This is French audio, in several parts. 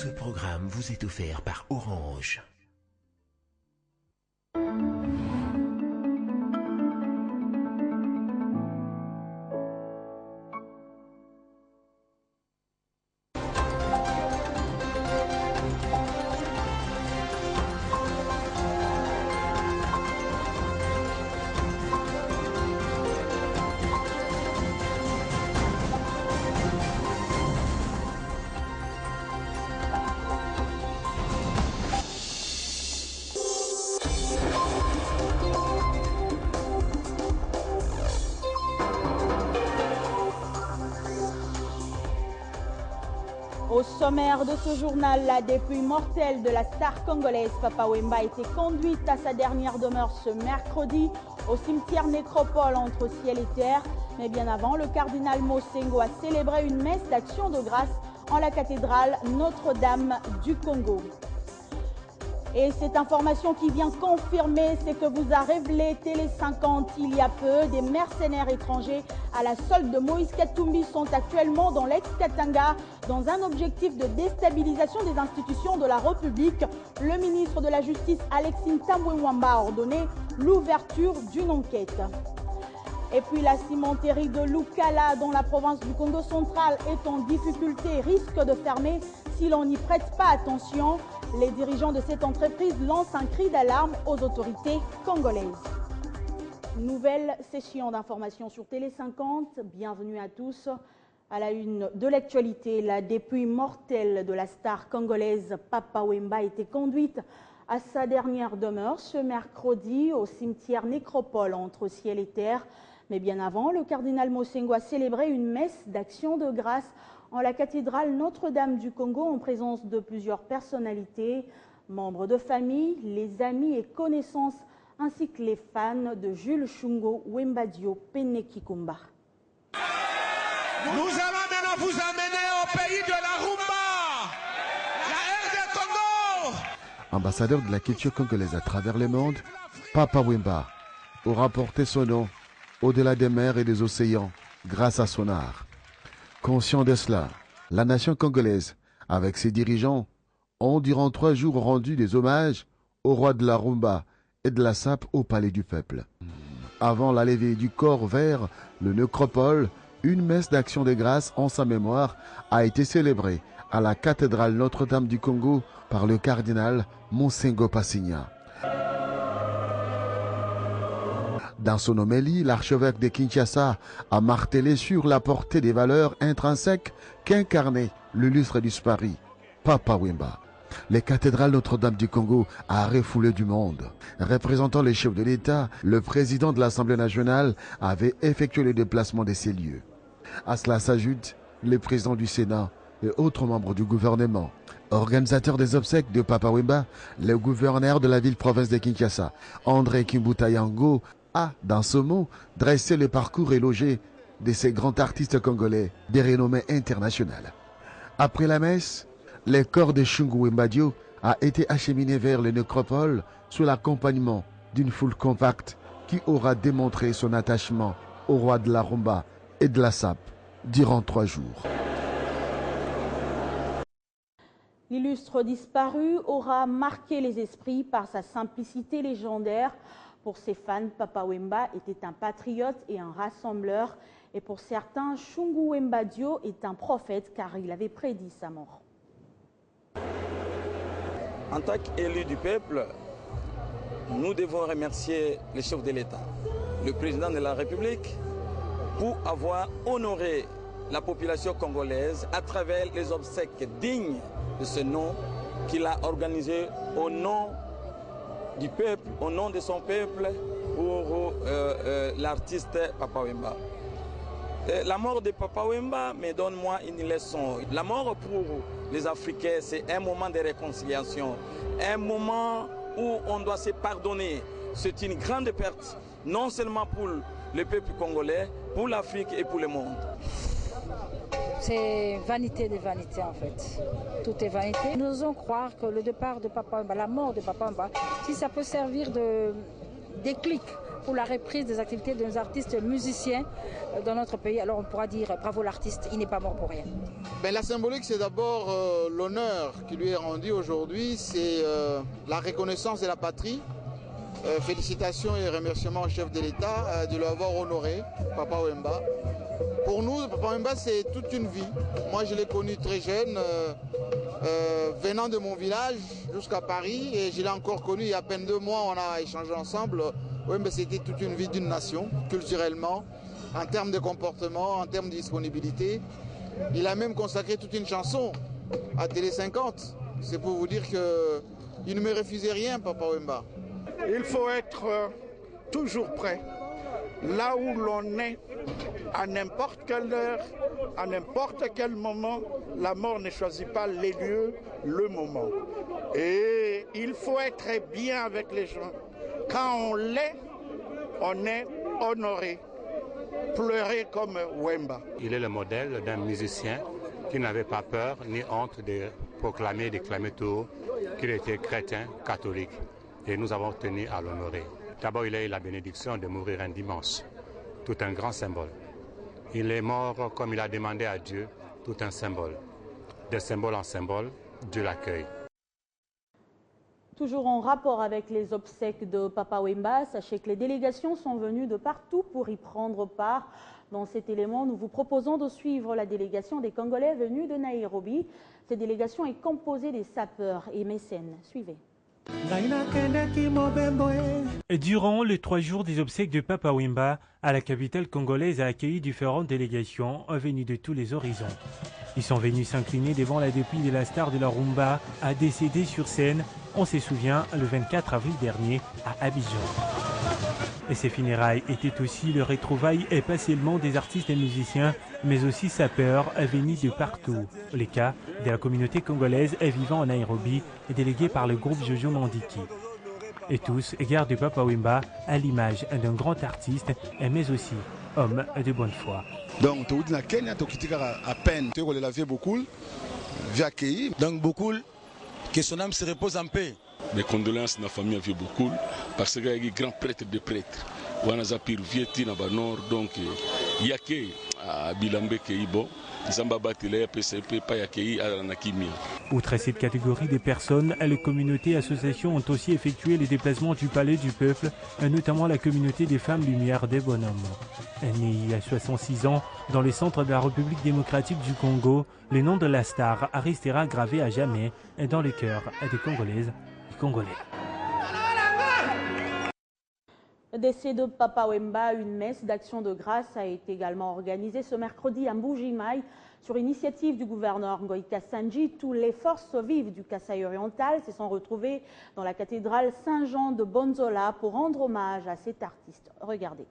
Ce programme vous est offert par Orange. Au sommaire de ce journal, la dépouille mortelle de la star congolaise Papa Wemba a été conduite à sa dernière demeure ce mercredi au cimetière Nécropole entre ciel et terre. Mais bien avant, le cardinal Mosengo a célébré une messe d'action de grâce en la cathédrale Notre-Dame du Congo. Et cette information qui vient confirmer ce que vous a révélé Télé 50 il y a peu, des mercenaires étrangers à la solde de Moïse Katumbi sont actuellement dans l'ex-Katanga dans un objectif de déstabilisation des institutions de la République. Le ministre de la Justice Alexis Tambwe-Mwamba a ordonné l'ouverture d'une enquête. Et puis la cimenterie de Lukala, dont la province du Congo central est en difficulté, risque de fermer si l'on n'y prête pas attention. Les dirigeants de cette entreprise lancent un cri d'alarme aux autorités congolaises. Nouvelle session d'information sur Télé 50. Bienvenue à tous. À la une de l'actualité, la dépouille mortelle de la star congolaise Papa Wemba a été conduite à sa dernière demeure ce mercredi au cimetière Nécropole entre ciel et terre. Mais bien avant, le cardinal Mosengo a célébré une messe d'action de grâce en la cathédrale Notre-Dame du Congo en présence de plusieurs personnalités, membres de famille, les amis et connaissances, ainsi que les fans de Jules Shungo Wembadio Penekikumba. Nous allons maintenant vous amener au pays de la rumba, la RD Congo. Ambassadeur de la culture congolaise à travers le monde, Papa Wemba aura porté son nom au-delà des mers et des océans grâce à son art. Conscient de cela, la nation congolaise, avec ses dirigeants, ont durant 3 jours rendu des hommages au roi de la rumba et de la sape au palais du peuple. Avant la levée du corps vers le nécropole, une messe d'action de grâce en sa mémoire a été célébrée à la cathédrale Notre-Dame du Congo par le cardinal Mosengo Passigna. Dans son homélie, l'archevêque de Kinshasa a martelé sur la portée des valeurs intrinsèques qu'incarnait l'illustre disparu, Papa Wemba. Les cathédrales Notre-Dame du Congo a refoulé du monde. Représentant les chefs de l'État, le président de l'Assemblée nationale avait effectué le déplacement de ces lieux. À cela s'ajoutent les présidents du Sénat et autres membres du gouvernement. Organisateur des obsèques de Papa Wemba, le gouverneur de la ville-province de Kinshasa, André Kimbuta Yango, a, dans ce mot, dressé le parcours élogé de ces grands artistes congolais de renommée internationale. Après la messe, le corps de Shungo Wembadio a été acheminé vers le nécropole sous l'accompagnement d'une foule compacte qui aura démontré son attachement au roi de la rumba et de la sape durant 3 jours. L'illustre disparu aura marqué les esprits par sa simplicité légendaire. Pour ses fans, Papa Wemba était un patriote et un rassembleur. Et pour certains, Shungo Wembadio est un prophète car il avait prédit sa mort. En tant qu'élu du peuple, nous devons remercier les chefs de l'État, le président de la République, pour avoir honoré la population congolaise à travers les obsèques dignes de ce nom qu'il a organisé au nom du peuple, au nom de son peuple, pour l'artiste Papa Wemba. La mort de Papa Wemba me donne moi une leçon. La mort pour les Africains, c'est un moment de réconciliation, un moment où on doit se pardonner. C'est une grande perte, non seulement pour le peuple congolais, pour l'Afrique et pour le monde. C'est vanité des vanités en fait. Tout est vanité. Nous osons croire que le départ de Papa Wemba, la mort de Papa Wemba, si ça peut servir de déclic pour la reprise des activités de nos artistes musiciens dans notre pays. Alors on pourra dire bravo l'artiste, il n'est pas mort pour rien. La symbolique, c'est d'abord l'honneur qui lui est rendu aujourd'hui, c'est la reconnaissance de la patrie. Félicitations et remerciements au chef de l'État de l'avoir honoré, Papa Wemba. Pour nous, Papa Wemba, c'est toute une vie. Moi, je l'ai connu très jeune, venant de mon village jusqu'à Paris, et je l'ai encore connu il y a à peine 2 mois, on a échangé ensemble. Wemba, c'était toute une vie d'une nation, culturellement, en termes de comportement, en termes de disponibilité. Il a même consacré toute une chanson à Télé 50. C'est pour vous dire qu'il ne me refusait rien, Papa Wemba. Il faut être toujours prêt. Là où l'on est, à n'importe quelle heure, à n'importe quel moment, la mort ne choisit pas les lieux, le moment. Et il faut être bien avec les gens. Quand on l'est, on est honoré. Pleurer comme Wemba. Il est le modèle d'un musicien qui n'avait pas peur ni honte de proclamer, de clamer tout haut qu'il était chrétien, catholique. Et nous avons tenu à l'honorer. D'abord, il a eu la bénédiction de mourir un dimanche, tout un grand symbole. Il est mort comme il a demandé à Dieu, tout un symbole. De symbole en symbole, Dieu l'accueille. Toujours en rapport avec les obsèques de Papa Wemba, sachez que les délégations sont venues de partout pour y prendre part. Dans cet élément, nous vous proposons de suivre la délégation des Congolais venus de Nairobi. Cette délégation est composée des sapeurs et mécènes. Suivez. Durant les 3 jours des obsèques de Papa Wemba, à la capitale congolaise a accueilli différentes délégations venues de tous les horizons. Ils sont venus s'incliner devant la dépouille de la star de la rumba, a décédé sur scène, on se souvient, le 24 avril dernier à Abidjan. Et ces funérailles étaient aussi le retrouvaille et pas seulement des artistes et musiciens, mais aussi sapeurs venus de partout. Les cas de la communauté congolaise vivant en Nairobi et délégués par le groupe Jojo Mandiki. Et tous gardent Papa Wemba à l'image d'un grand artiste, mais aussi homme de bonne foi. Donc, tu as Kenya, tu as à peine, tu as lavé beaucoup, j'ai accueilli. Donc, beaucoup, que son âme se repose en paix. Mes condoléances à la famille Vieux Bokul, parce qu'il y a un grand prêtre de prêtres. On a Zapir Vieti dans le nord, donc il y a que à Bilambe Keibo, Zambabati, PCP, Payakei, Aranakimia. Outre cette catégorie de personnes, les communautés et associations ont aussi effectué les déplacements du palais du peuple, notamment la communauté des femmes lumière des bonhommes. Née il y a 66 ans, dans le centre de la République démocratique du Congo, le nom de la star restera gravé à jamais dans le cœur des Congolaises et Congolais. Décès de Papa Wemba, une messe d'action de grâce a été également organisée ce mercredi à Mbuji-Mayi. Sur initiative du gouverneur Ngoï Kassanji, toutes les forces vives du Kasaï oriental se sont retrouvées dans la cathédrale Saint-Jean de Bonzola pour rendre hommage à cet artiste. Regardez.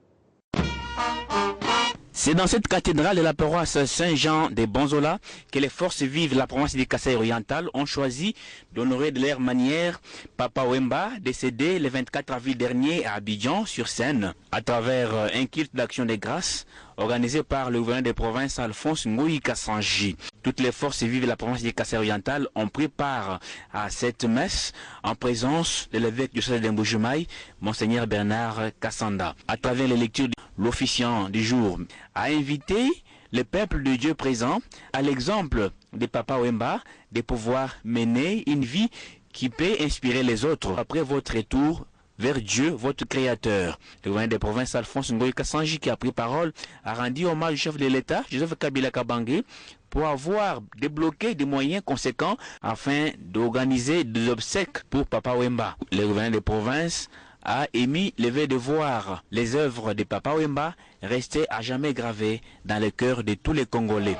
C'est dans cette cathédrale de la paroisse Saint-Jean de Bonzola que les forces vives de la province du Kasaï oriental ont choisi d'honorer de leur manière Papa Wemba, décédé le 24 avril dernier à Abidjan sur Seine, à travers un culte d'action de grâce organisé par le gouverneur des provinces Alphonse Ngoï Kassanji. Toutes les forces vives de la province du Kasaï oriental ont pris part à cette messe en présence de l'évêque du diocèse de Mbuji-Mayi, Monseigneur Bernard Kassanda. À travers les lectures, l'officiant du jour a invité le peuple de Dieu présent, à l'exemple de Papa Wemba, de pouvoir mener une vie qui peut inspirer les autres après votre retour vers Dieu, votre Créateur. Le gouverneur des provinces Alphonse Ngoï Kassanji, qui a pris parole, a rendu hommage au chef de l'État, Joseph Kabila Kabange, pour avoir débloqué des moyens conséquents afin d'organiser des obsèques pour Papa Wemba. Le gouverneur des provinces a émis le vœu de voir les œuvres de Papa Wemba rester à jamais gravées dans le cœur de tous les Congolais.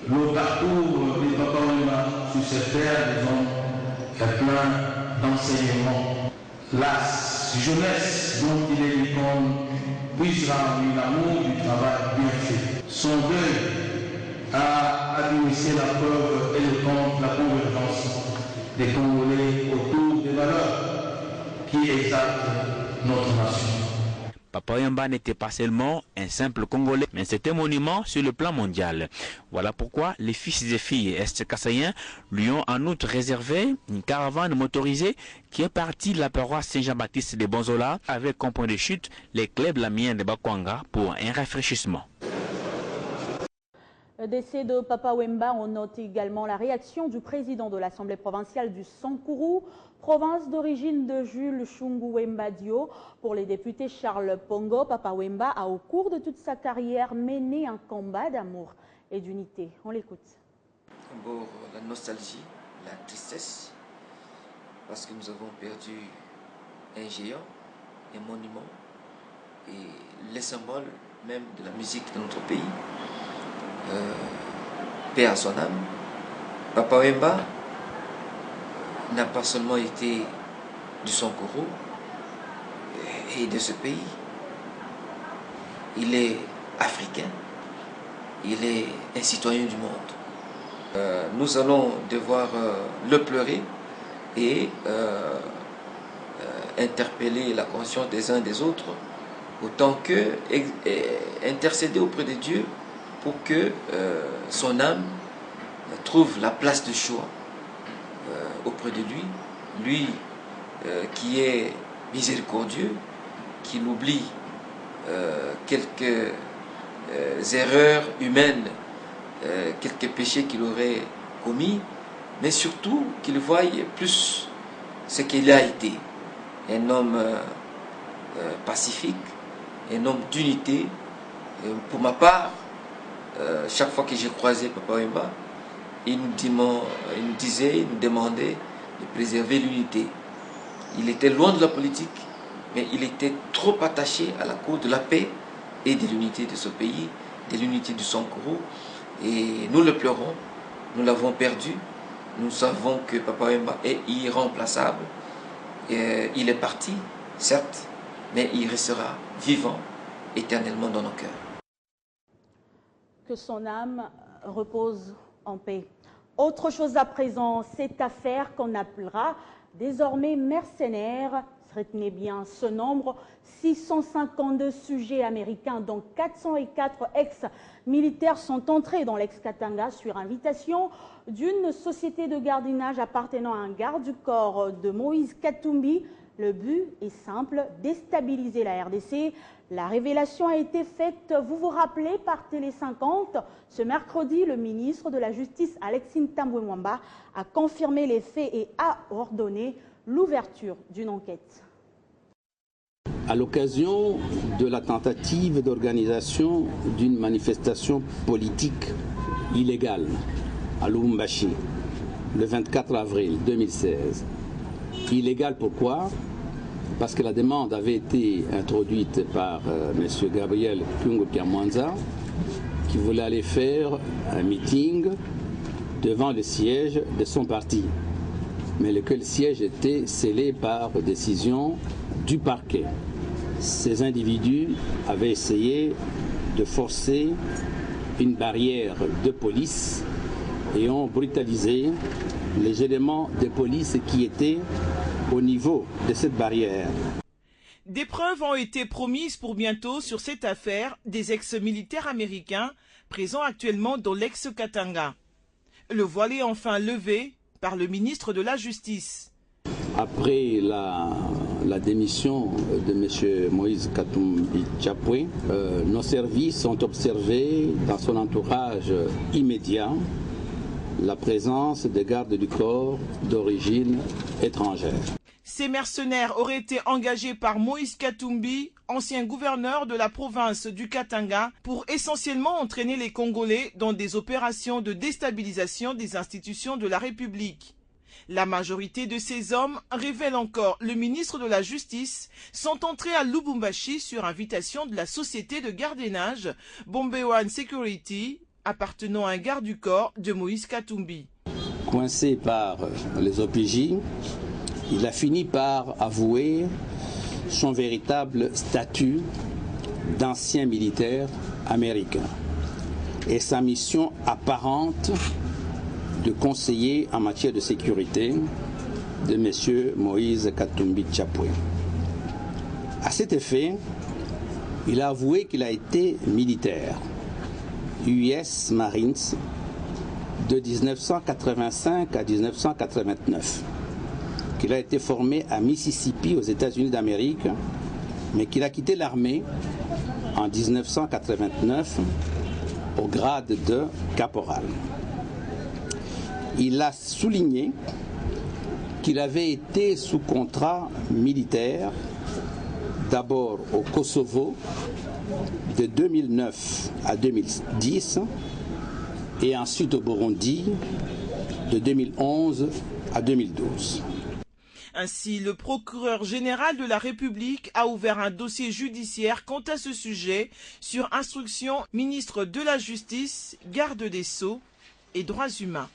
Le parcours de Papa Wemba sur cette terre, disons, est plein d'enseignements. La jeunesse dont il est l'icône puissera en l'amour du travail bien fait. Son deuil a administré la preuve éloquente, la convergence des Congolais autour des valeurs qui exaltent notre nation. Papa Wemba n'était pas seulement un simple Congolais, mais c'était un monument sur le plan mondial. Voilà pourquoi les fils et filles est-kassaïens lui ont en outre réservé une caravane motorisée qui est partie de la paroisse Saint-Jean-Baptiste de Bonzola avec comme point de chute les clubs Lamien de Bakwanga pour un rafraîchissement. Le décès de Papa Wemba, on note également la réaction du président de l'Assemblée provinciale du Sankourou, province d'origine de Jules Chungu Wemba Dio. Pour les députés Charles Pongo, Papa Wemba a au cours de toute sa carrière mené un combat d'amour et d'unité. On l'écoute. D'abord la nostalgie, la tristesse, parce que nous avons perdu un géant, un monument et les symboles même de la musique de notre pays. Paix à son âme. Papa Wemba n'a pas seulement été du Sankourou et de ce pays. Il est africain. Il est un citoyen du monde. Nous allons devoir le pleurer et interpeller la conscience des uns des autres, autant que intercéder auprès de Dieu pour que son âme trouve la place de choix auprès de lui. Lui qui est miséricordieux, qui oublie quelques erreurs humaines, quelques péchés qu'il aurait commis, mais surtout qu'il voie plus ce qu'il a été. Un homme pacifique, un homme d'unité. Pour ma part, chaque fois que j'ai croisé Papa Wemba, il nous demandait de préserver l'unité. Il était loin de la politique, mais il était trop attaché à la cause de la paix et de l'unité de ce pays, de l'unité du Sankourou. Et nous le pleurons, nous l'avons perdu. Nous savons que Papa Wemba est irremplaçable. Il est parti, certes, mais il restera vivant éternellement dans nos cœurs. Que son âme repose en paix. Autre chose à présent, cette affaire qu'on appellera désormais mercenaires. Retenez bien ce nombre, 652 sujets américains, dont 404 ex-militaires sont entrés dans l'ex-Katanga sur invitation d'une société de gardiennage appartenant à un garde du corps de Moïse Katumbi. Le but est simple, déstabiliser la RDC. La révélation a été faite, vous vous rappelez, par Télé 50. Ce mercredi, le ministre de la Justice, Alexis Tambwe Mwamba, a confirmé les faits et a ordonné l'ouverture d'une enquête. À l'occasion de la tentative d'organisation d'une manifestation politique illégale à Lubumbashi, le 24 avril 2016. Illégale pourquoi? Parce que la demande avait été introduite par M. Gabriel Kyungu Piamwanza, qui voulait aller faire un meeting devant le siège de son parti, mais lequel siège était scellé par décision du parquet. Ces individus avaient essayé de forcer une barrière de police et ont brutalisé les éléments de police qui étaient au niveau de cette barrière. Des preuves ont été promises pour bientôt sur cette affaire des ex-militaires américains présents actuellement dans l'ex-Katanga. Le voile est enfin levé par le ministre de la Justice. Après la démission de M. Moïse Katumbi Tchapwe, nos services ont observé dans son entourage immédiat la présence des gardes du corps d'origine étrangère. Ces mercenaires auraient été engagés par Moïse Katumbi, ancien gouverneur de la province du Katanga, pour essentiellement entraîner les Congolais dans des opérations de déstabilisation des institutions de la République. La majorité de ces hommes, révèle encore le ministre de la Justice, sont entrés à Lubumbashi sur invitation de la société de gardiennage Bombewan Security, appartenant à un garde du corps de Moïse Katumbi. Coincé par les OPJ, il a fini par avouer son véritable statut d'ancien militaire américain et sa mission apparente de conseiller en matière de sécurité de M. Moïse Katumbi Tchapwe. À cet effet, Il a avoué qu'il a été militaire, US Marines, de 1985 à 1989, qu'il a été formé à Mississippi aux États-Unis d'Amérique, mais qu'il a quitté l'armée en 1989 au grade de caporal. Il a souligné qu'il avait été sous contrat militaire, d'abord au Kosovo, de 2009 à 2010, et ensuite au Burundi, de 2011 à 2012. Ainsi, le procureur général de la République a ouvert un dossier judiciaire quant à ce sujet sur instruction ministre de la Justice, garde des Sceaux et droits humains.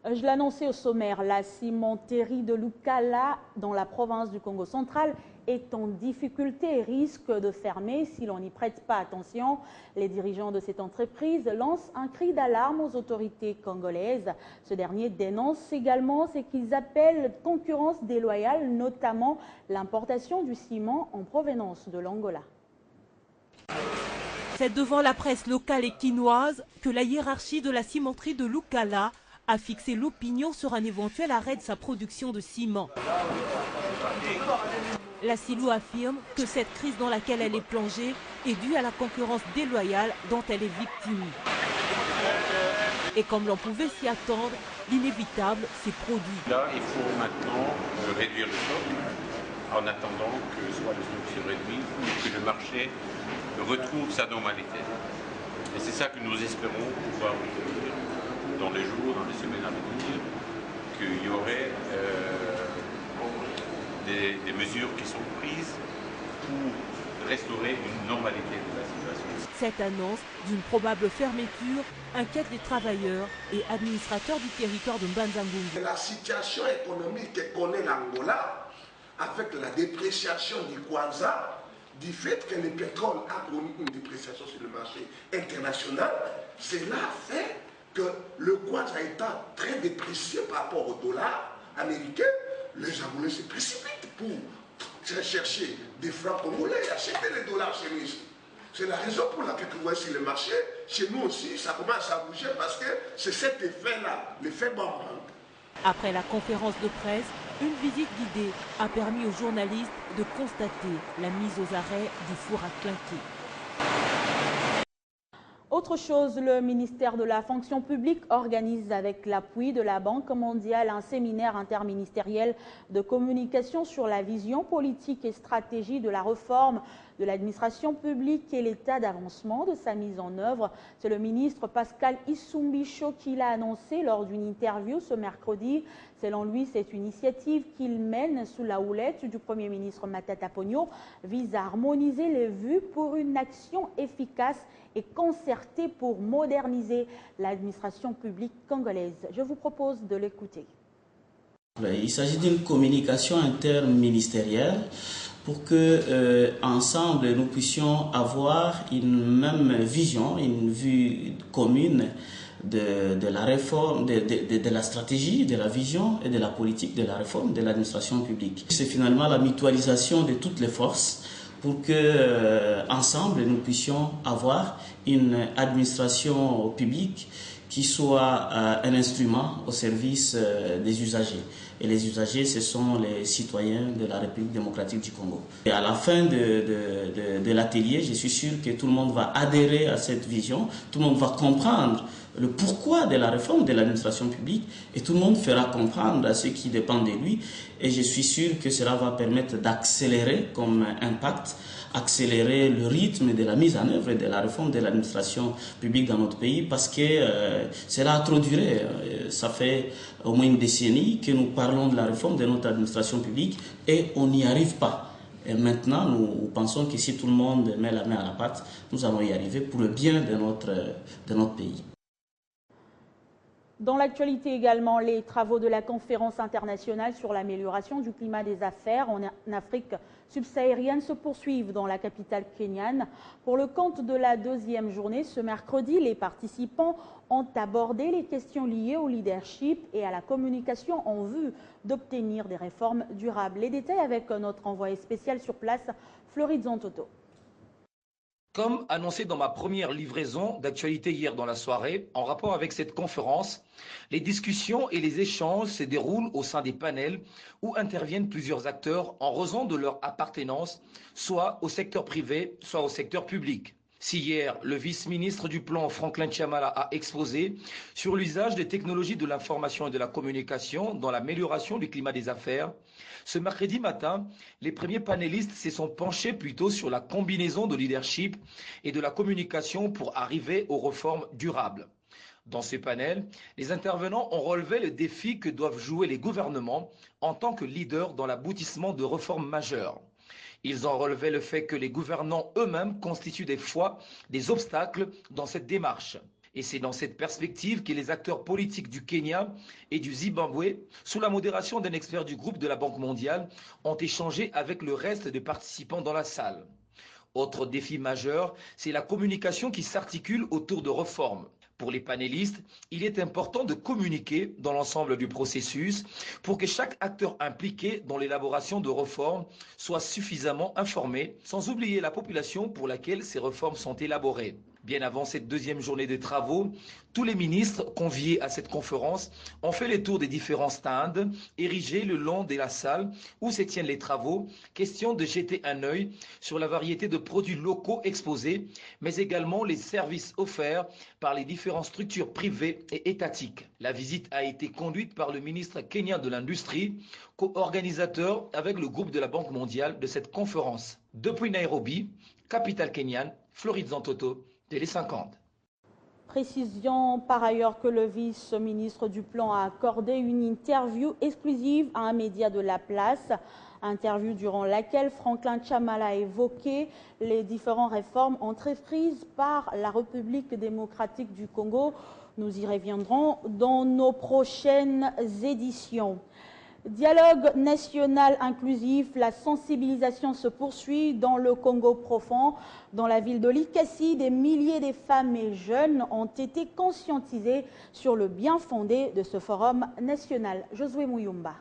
Je l'annonçais au sommaire, la cimenterie de Lukala dans la province du Congo central est en difficulté et risque de fermer si l'on n'y prête pas attention. Les dirigeants de cette entreprise lancent un cri d'alarme aux autorités congolaises. Ce dernier dénonce également ce qu'ils appellent concurrence déloyale, notamment l'importation du ciment en provenance de l'Angola. C'est devant la presse locale et quinoise que la hiérarchie de la cimenterie de Lukala a fixé l'opinion sur un éventuel arrêt de sa production de ciment. La Silou affirme que cette crise dans laquelle elle est plongée est due à la concurrence déloyale dont elle est victime. Et comme l'on pouvait s'y attendre, l'inévitable s'est produit. Là, il faut maintenant réduire le stock en attendant que soit le stock se réduit ou que le marché retrouve sa normalité. Et c'est ça que nous espérons pouvoir obtenir dans les jours, dans les semaines à venir, qu'il y aurait des mesures qui sont prises pour restaurer une normalité de la situation. Cette annonce d'une probable fermeture inquiète les travailleurs et administrateurs du territoire de Mbanza-Ngungu. La situation économique que connaît l'Angola, avec la dépréciation du Kwanza, du fait que le pétrole a connu une dépréciation sur le marché international, cela fait que le Kwanza étant très déprécié par rapport au dollar américain, les Angolais se précipitent pour chercher des francs congolais et acheter les dollars chez nous. C'est la raison pour laquelle vous voyez sur le marché, chez nous aussi, ça commence à bouger parce que c'est cet effet-là, l'effet bombe. Après la conférence de presse, une visite guidée a permis aux journalistes de constater la mise aux arrêts du four à clinquer. Autre chose, le ministère de la fonction publique organise avec l'appui de la Banque mondiale un séminaire interministériel de communication sur la vision politique et stratégie de la réforme de l'administration publique et l'état d'avancement de sa mise en œuvre. C'est le ministre Pascal Issumbicho qui l'a annoncé lors d'une interview ce mercredi. Selon lui, cette initiative qu'il mène sous la houlette du Premier ministre Matata Ponyo vise à harmoniser les vues pour une action efficace et concertée pour moderniser l'administration publique congolaise. Je vous propose de l'écouter. Il s'agit d'une communication interministérielle pour que ensemble nous puissions avoir une même vision, une vue commune de la réforme, de la stratégie, de la vision et de la politique de la réforme de l'administration publique. C'est finalement la mutualisation de toutes les forces pour que ensemble nous puissions avoir une administration publique qui soit un instrument au service des usagers. Et les usagers, ce sont les citoyens de la République démocratique du Congo. Et à la fin de l'atelier, je suis sûr que tout le monde va adhérer à cette vision, tout le monde va comprendre le pourquoi de la réforme de l'administration publique et tout le monde fera comprendre à ceux qui dépendent de lui. Et je suis sûr que cela va permettre d'accélérer comme impact, accélérer le rythme de la mise en œuvre de la réforme de l'administration publique dans notre pays parce que cela a trop duré. Ça fait au moins une décennie que nous parlons de la réforme de notre administration publique et on n'y arrive pas. Et maintenant, nous pensons que si tout le monde met la main à la pâte, nous allons y arriver pour le bien de notre pays. Dans l'actualité également, les travaux de la conférence internationale sur l'amélioration du climat des affaires en Afrique subsaharienne se poursuivent dans la capitale kenyane. Pour le compte de la deuxième journée, ce mercredi, les participants ont abordé les questions liées au leadership et à la communication en vue d'obtenir des réformes durables. Les détails avec notre envoyé spécial sur place, Floride Zantoto. Comme annoncé dans ma première livraison d'actualité hier dans la soirée, en rapport avec cette conférence, les discussions et les échanges se déroulent au sein des panels où interviennent plusieurs acteurs en raison de leur appartenance, soit au secteur privé, soit au secteur public. Si hier, le vice-ministre du Plan, Franklin Chamala, a exposé sur l'usage des technologies de l'information et de la communication dans l'amélioration du climat des affaires, ce mercredi matin, les premiers panélistes se sont penchés plutôt sur la combinaison de leadership et de la communication pour arriver aux réformes durables. Dans ce panel, les intervenants ont relevé le défi que doivent jouer les gouvernements en tant que leaders dans l'aboutissement de réformes majeures. Ils ont relevé le fait que les gouvernants eux-mêmes constituent des fois des obstacles dans cette démarche. Et c'est dans cette perspective que les acteurs politiques du Kenya et du Zimbabwe, sous la modération d'un expert du groupe de la Banque mondiale, ont échangé avec le reste des participants dans la salle. Autre défi majeur, c'est la communication qui s'articule autour de réformes. Pour les panélistes, il est important de communiquer dans l'ensemble du processus pour que chaque acteur impliqué dans l'élaboration de réformes soit suffisamment informé, sans oublier la population pour laquelle ces réformes sont élaborées. Bien avant cette deuxième journée de travaux, tous les ministres conviés à cette conférence ont fait le tour des différents stands érigés le long de la salle où se tiennent les travaux, question de jeter un œil sur la variété de produits locaux exposés, mais également les services offerts par les différentes structures privées et étatiques. La visite a été conduite par le ministre kenyan de l'Industrie, co-organisateur avec le groupe de la Banque mondiale de cette conférence. Depuis Nairobi, capitale kenyane, Floride Zantoto, Télé 50. Précision par ailleurs que le vice-ministre du Plan a accordé une interview exclusive à un média de la place. Interview durant laquelle Franklin Chamala a évoqué les différentes réformes entreprises par la République démocratique du Congo. Nous y reviendrons dans nos prochaines éditions. Dialogue national inclusif, la sensibilisation se poursuit dans le Congo profond. Dans la ville de Likasi, des milliers de femmes et jeunes ont été conscientisés sur le bien fondé de ce forum national. Josué Mouyumba.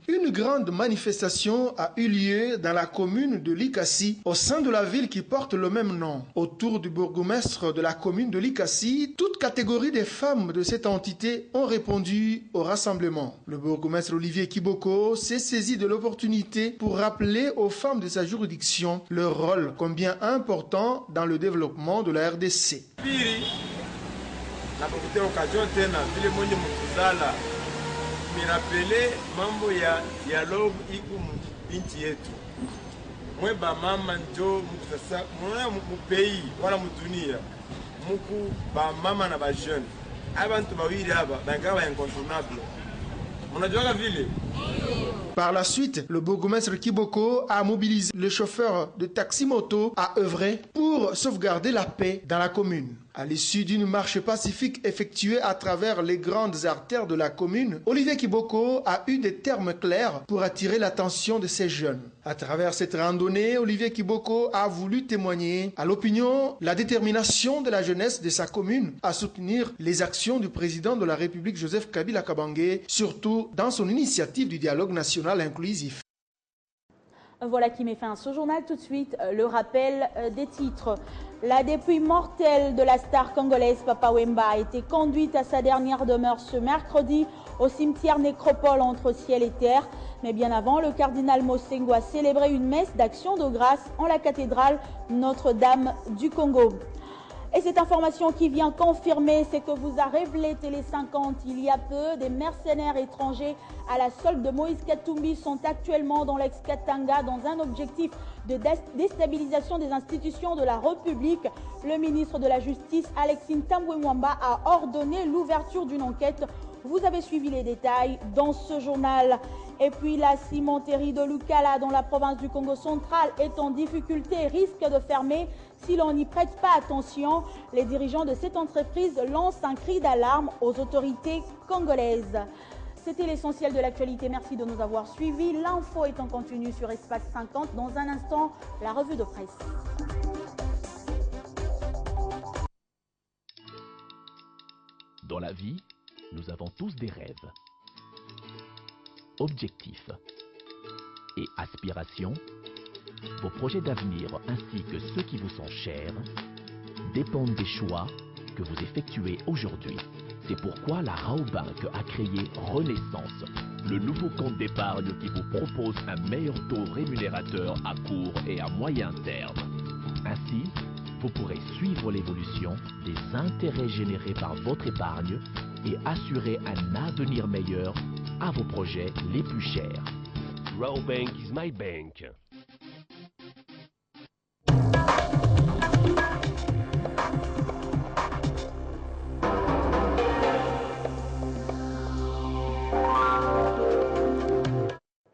Une grande manifestation a eu lieu dans la commune de Likasi, au sein de la ville qui porte le même nom. Autour du bourgmestre de la commune de Likasi, toute catégorie des femmes de cette entité ont répondu au rassemblement. Le bourgmestre Olivier Kiboko s'est saisi de l'opportunité pour rappeler aux femmes de sa juridiction leur rôle combien important dans le développement de la RDC. Mirapele mambo ya dialogue iko nchi yetu. Mweba mama njo mkusasa mwana mupei wala mudunia. Muku ba mama na ba jeune. Abantu bawili haba bangaba incontournable. Mnajua vile. Par la suite, le bourgmestre Kiboko a mobilisé les chauffeurs de taxi-moto à œuvrer pour sauvegarder la paix dans la commune. À l'issue d'une marche pacifique effectuée à travers les grandes artères de la commune, Olivier Kiboko a eu des termes clairs pour attirer l'attention de ces jeunes. À travers cette randonnée, Olivier Kiboko a voulu témoigner à l'opinion la détermination de la jeunesse de sa commune à soutenir les actions du président de la République Joseph Kabila Kabange, surtout dans son initiative du dialogue national inclusif. Voilà qui met fin à ce journal. Tout de suite, le rappel des titres. La dépouille mortelle de la star congolaise Papa Wemba a été conduite à sa dernière demeure ce mercredi au cimetière Nécropole entre ciel et terre. Mais bien avant, le cardinal Mosengo a célébré une messe d'action de grâce en la cathédrale Notre-Dame du Congo. Et cette information qui vient confirmer, c'est que vous a révélé Télé 50 il y a peu, des mercenaires étrangers à la solde de Moïse Katumbi sont actuellement dans l'ex-Katanga dans un objectif de déstabilisation des institutions de la République. Le ministre de la Justice, Alexis Tambwe Mwamba, a ordonné l'ouverture d'une enquête Vous avez suivi les détails dans ce journal. Et puis la cimenterie de Lukala dans la province du Congo central est en difficulté et risque de fermer si l'on n'y prête pas attention. Les dirigeants de cette entreprise lancent un cri d'alarme aux autorités congolaises. C'était l'essentiel de l'actualité. Merci de nous avoir suivis. L'info est en continu sur Espace 50. Dans un instant, la revue de presse. Dans la vie, nous avons tous des rêves, objectifs et aspirations. Vos projets d'avenir ainsi que ceux qui vous sont chers dépendent des choix que vous effectuez aujourd'hui. C'est pourquoi la Raobank a créé Renaissance, le nouveau compte d'épargne qui vous propose un meilleur taux rémunérateur à court et à moyen terme. Ainsi, vous pourrez suivre l'évolution des intérêts générés par votre épargne et assurer un avenir meilleur à vos projets les plus chers. Raobank is my bank.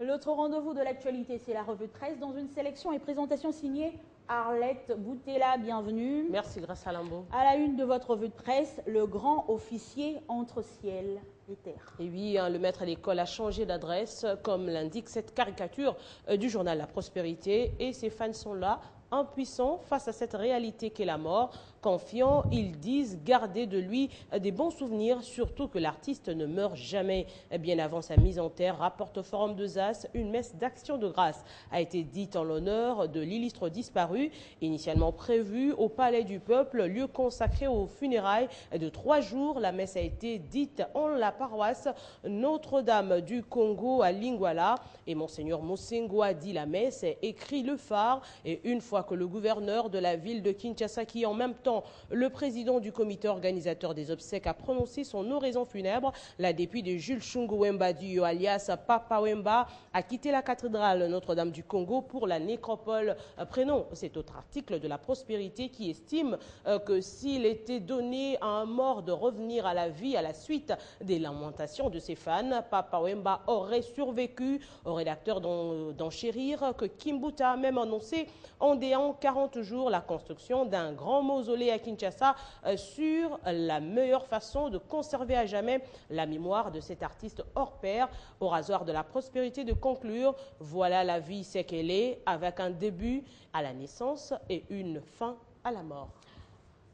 L'autre rendez-vous de l'actualité, c'est la revue de presse dans une sélection et présentation signée Arlette Boutella. Bienvenue. Merci, grâce à Lambeau. À la une de votre revue de presse, le grand officier entre ciel et terre. Et oui, le maître à l'école a changé d'adresse, comme l'indique cette caricature du journal La Prospérité. Et ses fans sont là, impuissants face à cette réalité qu'est la mort. Confiants, ils disent garder de lui des bons souvenirs, surtout que l'artiste ne meurt jamais. Bien avant sa mise en terre, rapporte au Forum de Zas, une messe d'action de grâce a été dite en l'honneur de l'illustre disparu, initialement prévue au Palais du Peuple, lieu consacré aux funérailles de 3 jours. La messe a été dite en la paroisse Notre-Dame du Congo à Lingwala et Monseigneur Mosengo a dit la messe, écrit le phare. Et une fois que le gouverneur de la ville de Kinshasa, qui en même temps le président du comité organisateur des obsèques, a prononcé son oraison funèbre, la députée Jules Chungu Wemba Diyo, alias Papa Wemba, a quitté la cathédrale Notre-Dame du Congo pour la nécropole. Prenons cet autre article de La Prospérité qui estime que s'il était donné à un mort de revenir à la vie à la suite des lamentations de ses fans, Papa Wemba aurait survécu. Au rédacteur d'enchérir que Kimbuta a même annoncé en déant 40 jours la construction d'un grand mausolée à Kinshasa sur la meilleure façon de conserver à jamais la mémoire de cet artiste hors pair. Au rasoir de La Prospérité de conclure, voilà la vie c'est qu'elle est, avec un début à la naissance et une fin à la mort.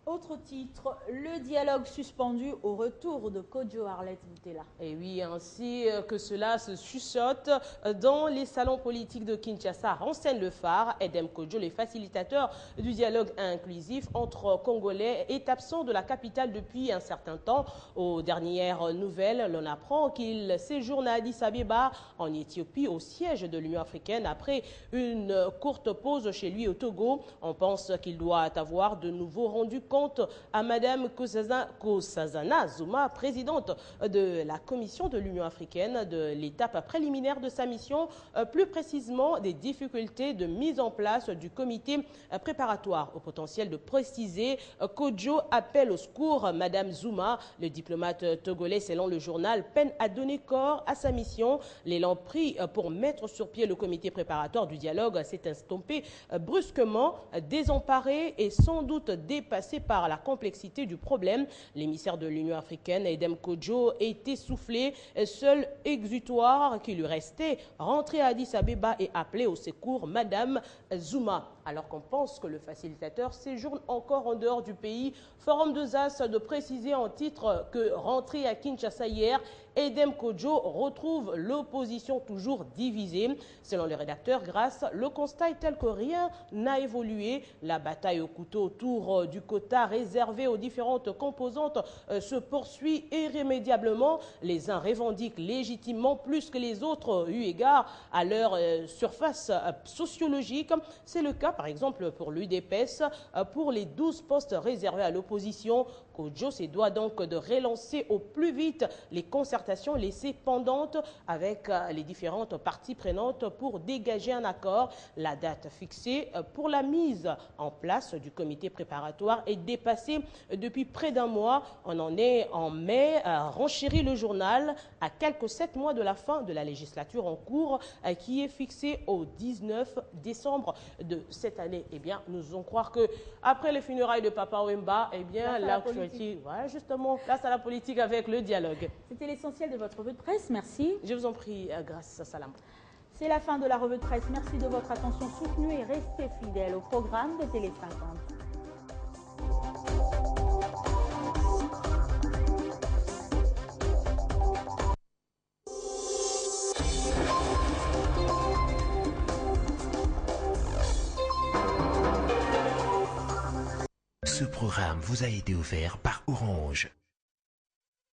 Autre titre, le dialogue suspendu au retour de Kodjo Arlette Boutella. Et oui, ainsi que cela se chuchote dans les salons politiques de Kinshasa, renseigne le phare. Edem Kodjo, le facilitateur du dialogue inclusif entre Congolais, est absent de la capitale depuis un certain temps. Aux dernières nouvelles, l'on apprend qu'il séjourne à Addis Abeba, en Éthiopie, au siège de l'Union africaine, après une courte pause chez lui au Togo. On pense qu'il doit avoir de nouveau rendu compte à Madame Nkosazana Zuma, présidente de la Commission de l'Union africaine, de l'étape préliminaire de sa mission, plus précisément des difficultés de mise en place du comité préparatoire. Au potentiel de préciser, Kodjo appelle au secours Madame Zuma. Le diplomate togolais, selon le journal, peine à donner corps à sa mission. L'élan pris pour mettre sur pied le comité préparatoire du dialogue s'est estompé brusquement, désemparé et sans doute dépassé par la complexité du problème. L'émissaire de l'Union africaine, Edem Kodjo, est essoufflé. Seul exutoire qui lui restait, rentrer à Addis Abeba et appeler au secours Madame Zuma. Alors qu'on pense que le facilitateur séjourne encore en dehors du pays. Forum de Zas de préciser en titre que rentré à Kinshasa hier, Edem Kodjo retrouve l'opposition toujours divisée. Selon le rédacteur, grâce, le constat est tel que rien n'a évolué. La bataille au couteau autour du quota réservé aux différentes composantes se poursuit irrémédiablement. Les uns revendiquent légitimement plus que les autres eu égard à leur surface sociologique. C'est le cas par exemple pour l'UDPS, pour les 12 postes réservés à l'opposition. Kodjo se doit donc de relancer au plus vite les concertations laissées pendantes avec les différentes parties prenantes pour dégager un accord. La date fixée pour la mise en place du comité préparatoire est dépassée depuis près d'un mois. On en est en mai, renchérit le journal à quelques 7 mois de la fin de la législature en cours qui est fixée au 19 décembre de cette année. Eh bien, nous osons croire que après les funérailles de Papa Wemba, eh bien, l'actualité, voilà, justement, place à la politique avec le dialogue. C'était l'essentiel de votre revue de presse. Merci. Je vous en prie, grâce à Salam. C'est la fin de la revue de presse. Merci de votre attention soutenue et restez fidèles au programme de Télé 50. Ce programme vous a été offert par Orange.